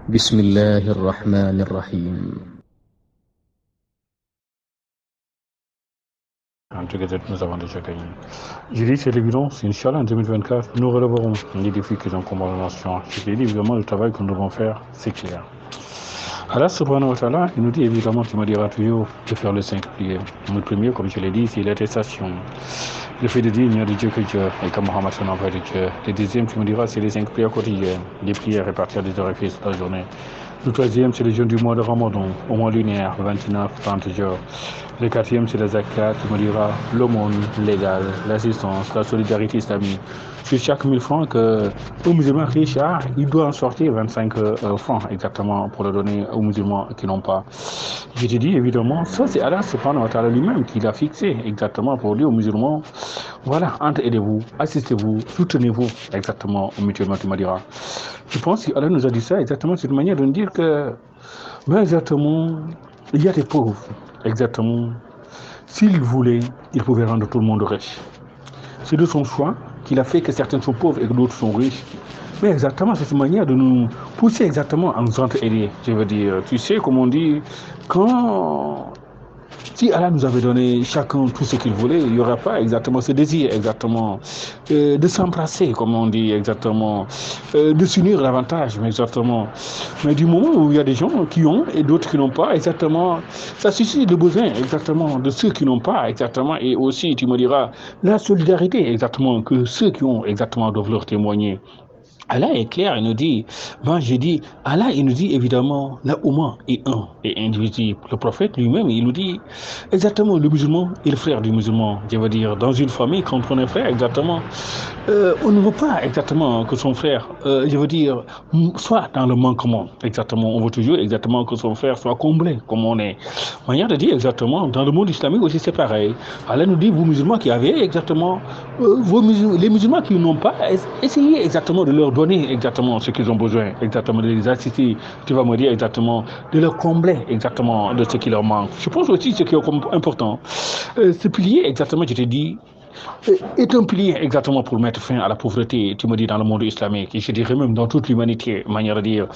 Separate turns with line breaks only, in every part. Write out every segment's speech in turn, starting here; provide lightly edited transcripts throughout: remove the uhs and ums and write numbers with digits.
بسم الله الرحمن الرحيم.
En tout cas, nous avons déjà gagné. Je dis, c'est l'évidence, Inch'Allah, en 2024, nous relèverons les défis que nous avons la nation. Je dis, évidemment, le travail que nous devons faire, c'est clair. Allah subhanahu wa ta'ala, il nous dit évidemment, tu me diras toujours de faire les 5 prières. Le premier, comme je l'ai dit, c'est l'attestation. Le fait de dire, il n'y a de Dieu que Dieu, et que Mohammed est l'envoyé de Dieu. Le deuxième, tu me diras, c'est les 5 prières quotidiennes, les prières réparties à des orifices de la journée. Le troisième, c'est le jeûne du mois de Ramadan, au mois lunaire, 29-30 jours. Le quatrième, c'est la zakat, tu me diras, l'aumône légale, l'assistance, la solidarité islamique. Sur chaque 1000 francs qu'un musulman riche a, il doit en sortir 25 francs exactement pour le donner aux musulmans qui n'ont pas. Je te dis évidemment, ça c'est Allah subhanahu wa ta'ala lui-même qui l'a fixé exactement pour dire aux musulmans, voilà, aidez-vous, assistez-vous, soutenez-vous exactement mutuellement, tu me diras. Je pense qu'Allah nous a dit ça exactement, c'est une manière de nous dire que, ben exactement, il y a des pauvres, exactement. S'il voulait, il pouvait rendre tout le monde riche. C'est de son choix qu'il a fait que certains sont pauvres et que d'autres sont riches. Mais exactement, c'est une manière de nous pousser exactement à nous aider. Je veux dire, tu sais, comme on dit, si Allah nous avait donné chacun tout ce qu'il voulait, il n'y aurait pas exactement ce désir, exactement, de s'embrasser, comme on dit, exactement, de s'unir davantage, mais exactement. Mais du moment où il y a des gens qui ont et d'autres qui n'ont pas, exactement, ça suscite le besoin, exactement, de ceux qui n'ont pas, exactement, et aussi, tu me diras, la solidarité, exactement, que ceux qui ont, exactement, doivent leur témoigner. Allah est clair, il nous dit, ben j'ai dit, Allah il nous dit évidemment, la Oumma est un et indivisible. Le prophète lui-même, il nous dit exactement, le musulman est le frère du musulman. Je veux dire, dans une famille, quand on est frère, exactement, on ne veut pas exactement que son frère, je veux dire, soit dans le manquement, exactement, on veut toujours exactement que son frère soit comblé, comme on est. Manière de dire exactement, dans le monde islamique aussi c'est pareil. Allah nous dit, vous musulmans qui avez exactement, les musulmans qui n'ont pas, essayez exactement de leur donner exactement ce qu'ils ont besoin, exactement de les assister, tu vas me dire exactement, de leur combler exactement de ce qui leur manque. Je pense aussi ce qui est important, ce pilier exactement, je te dis, est un pilier exactement pour mettre fin à la pauvreté, tu me dis, dans le monde islamique, et je dirais même dans toute l'humanité, manière de dire.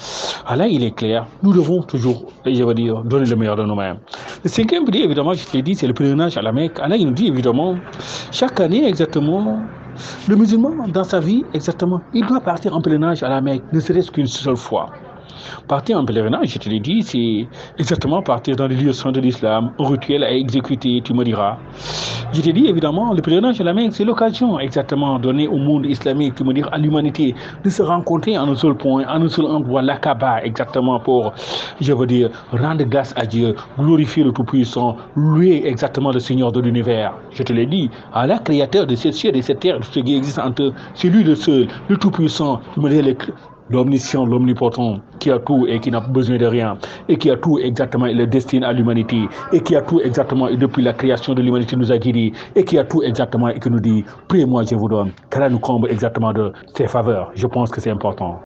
Allah, il est clair, nous devons toujours, je veux dire, donner le meilleur de nous-mêmes. Le cinquième pilier, évidemment, je t'ai dit, c'est le pèlerinage à la Mecque. Allah, il nous dit, évidemment, chaque année, exactement, le musulman, dans sa vie, exactement, il doit partir en pèlerinage à la Mecque, ne serait-ce qu'une seule fois. Partir en pèlerinage, je te l'ai dit, c'est exactement partir dans les lieux saints de l'islam, un rituel à exécuter, tu me diras. Je te dis évidemment, le pèlerinage à la Mecque, c'est l'occasion exactement donnée au monde islamique, tu me diras, à l'humanité, de se rencontrer en un seul point, en un seul endroit, l'Aqaba, exactement pour, je veux dire, rendre grâce à Dieu, glorifier le Tout-Puissant, louer exactement le Seigneur de l'univers. Je te l'ai dit, Allah, créateur de cette ciel et de cette terre, de ce qui existe entre eux, c'est lui le seul, le Tout-Puissant, tu me diras, l'omniscient, l'omnipotent, qui a tout et qui n'a besoin de rien, et qui a tout exactement et le destine à l'humanité, et qui a tout exactement et depuis la création de l'humanité nous a guidés, et qui a tout exactement et qui nous dit, priez-moi, je vous donne, car nous comble exactement de ses faveurs. Je pense que c'est important.